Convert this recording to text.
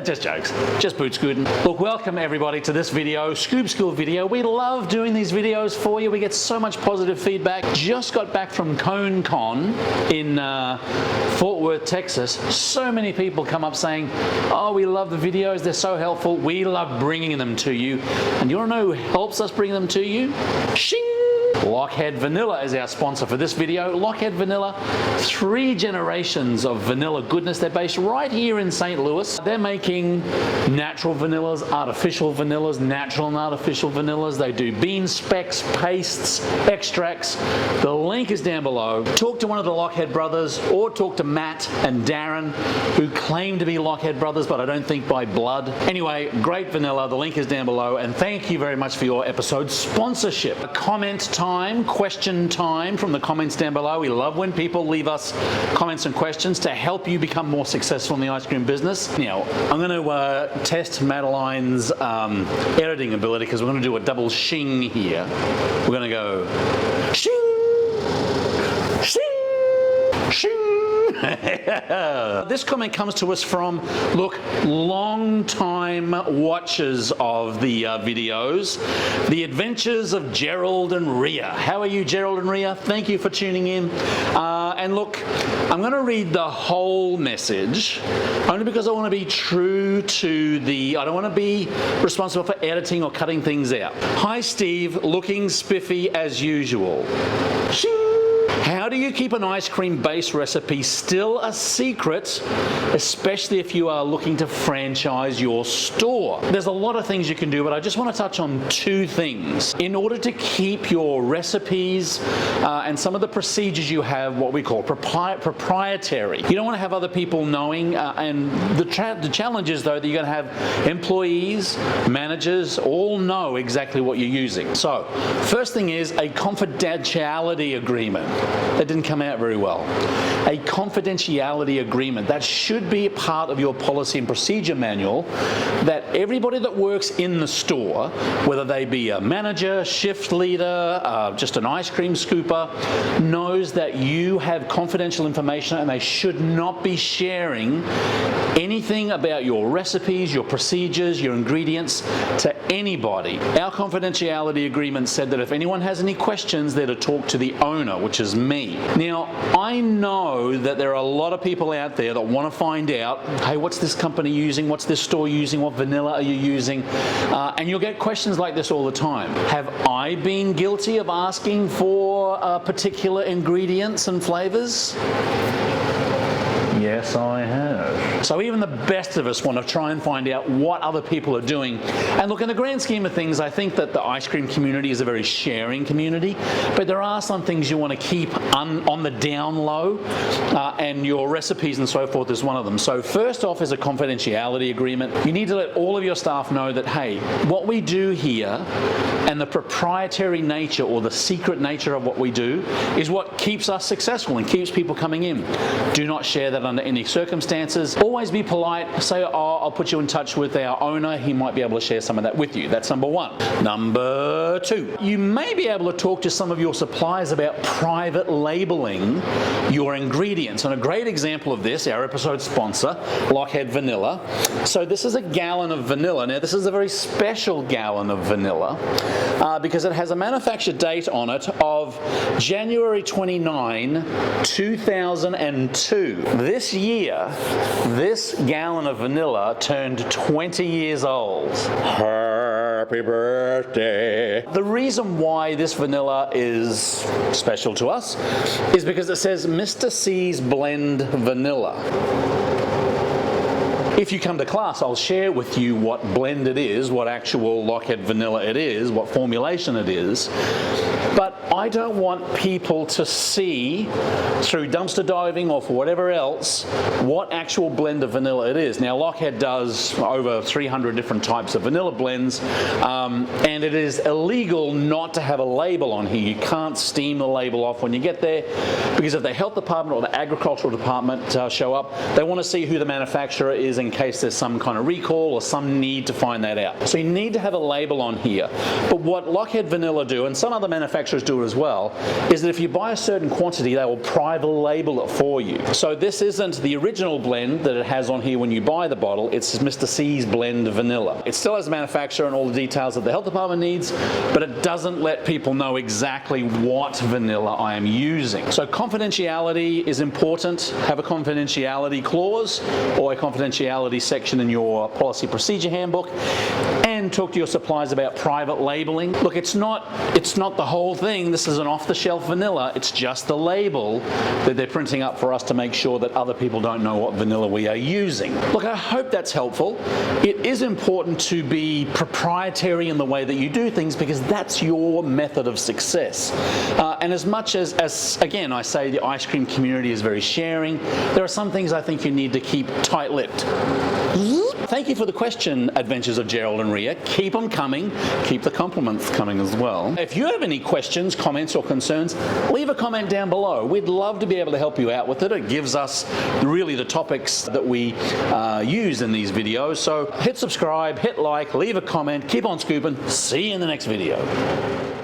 Just jokes, just boot scooting. Look, welcome everybody to this video, Scoop School video. We love doing these videos for you. We get so much positive feedback. Just got back from Cone Con in Fort Worth, Texas. So many people come up saying, oh, we love the videos, they're so helpful. We love bringing them to you. And you want to know who helps us bring them to you? Shing! Lockheed Vanilla is our sponsor for this video. Lockheed Vanilla, 3 generations of vanilla goodness. They're based right here in St. Louis. They're making natural vanillas, artificial vanillas, natural and artificial vanillas. They do bean specks, pastes, extracts. The link is down below. Talk to one of the Lockheed brothers or talk to Matt and Darren, who claim to be Lockheed brothers, but I don't think by blood. Anyway, great vanilla. The link is down below. And thank you very much for your episode sponsorship. Comment time, question time from the comments down below. We love when people leave us comments and questions to help you become more successful in the ice cream business. Now, I'm going to test Madeline's editing ability because we're going to do a double shing here. We're going to go shing, shing, shing. This comment comes to us from, look, long-time watchers of the videos, The Adventures of Gerald and Rhea. How are you, Gerald and Rhea? Thank you for tuning in. And look, I'm going to read the whole message, only because I want to be true to I don't want to be responsible for editing or cutting things out. Hi, Steve, looking spiffy as usual. Shing. How do you keep an ice cream base recipe still a secret, especially if you are looking to franchise your store? There's a lot of things you can do, but I just want to touch on 2 things. In order to keep your recipes and some of the procedures you have, what we call proprietary. You don't want to have other people knowing, and the challenge is though that you're going to have employees, managers, all know exactly what you're using. So, first thing is a confidentiality agreement. That didn't come out very well. A confidentiality agreement. That should be a part of your policy and procedure manual, that everybody that works in the store, whether they be a manager, shift leader, just an ice cream scooper, knows that you have confidential information and they should not be sharing anything about your recipes, your procedures, your ingredients to anybody. Our confidentiality agreement said that if anyone has any questions, they're to talk to the owner, which is me. Now, I know that there are a lot of people out there that want to find out, hey, what's this company using? What's this store using? What vanilla are you using? And you'll get questions like this all the time. Have I been guilty of asking for particular ingredients and flavors? Yes, I have. So even the best of us want to try and find out what other people are doing. And look, in the grand scheme of things, I think that the ice cream community is a very sharing community, but there are some things you want to keep on the down low, and your recipes and so forth is one of them. So first off is a confidentiality agreement. You need to let all of your staff know that, hey, what we do here and the proprietary nature or the secret nature of what we do is what keeps us successful and keeps people coming in. Do not share that under any circumstances. Always be polite. Say, oh, I'll put you in touch with our owner. He might be able to share some of that with you. That's number 1. Number 2, you may be able to talk to some of your suppliers about private labeling your ingredients. And a great example of this, our episode sponsor, Lockheed Vanilla. So this is a gallon of vanilla. Now, this is a very special gallon of vanilla because it has a manufacture date on it of January 29, 2002. This year, this gallon of vanilla turned 20 years old. Happy birthday. The reason why this vanilla is special to us is because it says Mr. C's Blend Vanilla. If you come to class, I'll share with you what blend it is, what actual Lockheed vanilla it is, what formulation it is. But I don't want people to see through dumpster diving or for whatever else what actual blend of vanilla it is. Now, Lockheed does over 300 different types of vanilla blends, and it is illegal not to have a label on here. You can't steam the label off when you get there, because if the health department or the agricultural department show up, they want to see who the manufacturer is and case there's some kind of recall or some need to find that out. So you need to have a label on here. But what Lockheed Vanilla do, and some other manufacturers do it as well, is that if you buy a certain quantity, they will private label it for you. So this isn't the original blend that it has on here when you buy the bottle, it's Mr. C's Blend Vanilla. It still has a manufacturer and all the details that the health department needs, but it doesn't let people know exactly what vanilla I am using. So confidentiality is important. Have a confidentiality clause or a confidentiality section in your policy procedure handbook, and talk to your suppliers about private labeling. Look, it's not the whole thing. This is an off-the-shelf vanilla. It's just the label that they're printing up for us to make sure that other people don't know what vanilla we are using. Look, I hope that's helpful. It is important to be proprietary in the way that you do things because that's your method of success. And as much as again, I say the ice cream community is very sharing, there are some things I think you need to keep tight-lipped. Thank you for the question, Adventures of Gerald and Rhea. Keep them coming. Keep the compliments coming as well. If you have any questions, comments, or concerns, leave a comment down below. We'd love to be able to help you out with it. It gives us really the topics that we use in these videos. So hit subscribe, hit like, leave a comment, keep on scooping. See you in the next video.